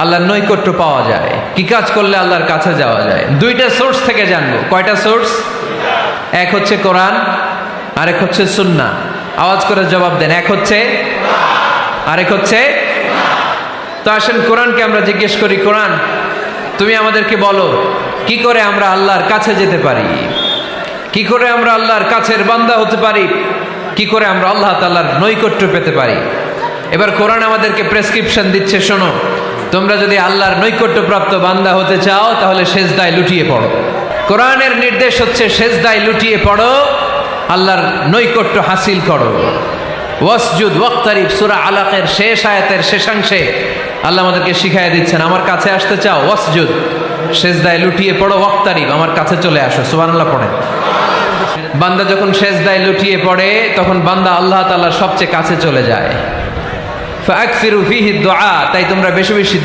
আল্লাহর নৈকট্য পাওয়া যায়, কি কাজ করলে আল্লাহর কাছে যাওয়া যায়। দুইটা সোর্স থেকে জানবো। কয়টা সোর্স? এক হচ্ছে কোরআন, আরেক হচ্ছে সুন্নাহ। আওয়াজ করে জবাব দেন। এক হচ্ছে, আরেক হচ্ছে। তো আসেন কোরআনকে আমরা জিজ্ঞেস করি, কোরআন তুমি আমাদেরকে বলো কি করে আমরা আল্লাহর কাছে যেতে পারি, কি করে আমরা আল্লাহর কাছের বান্দা হতে পারি, কি করে আমরা আল্লাহ তাআলার নৈকট্য পেতে পারি। এবার কোরআন আমাদেরকে প্রেসক্রিপশন দিচ্ছে, শোনো, তোমরা যদি আল্লাহর নৈকট্যপ্রাপ্ত বান্দা হতে চাও তাহলে সেজদায় লুটিয়ে পড়ো। কোরআনের নির্দেশ হচ্ছে সেজদায় লুটিয়ে পড়ো, আল্লাহর নৈকট্য হাসিল করো। ওয়াসজুদ ওয়াক্তারিব, সূরা আলাকের শেষ আয়াতের শেষাংশে আল্লাহ আমাদেরকে শিখাইয়া দিচ্ছেন, আমার কাছে আসতে চাও, ওয়াসজুদ, সেজদায় লুটিয়ে পড়ো, ওয়াক্তারিব, আমার কাছে চলে আসো। সুবহানাল্লাহ পড়েন। বান্দা যখন সেজদায় লুটিয়ে পড়ে তখন বান্দা আল্লাহ তাআলার সবচেয়ে কাছে চলে যায়। ফাআকসিরু ফীহি দুআ, তাই তোমরা বেশি বেশি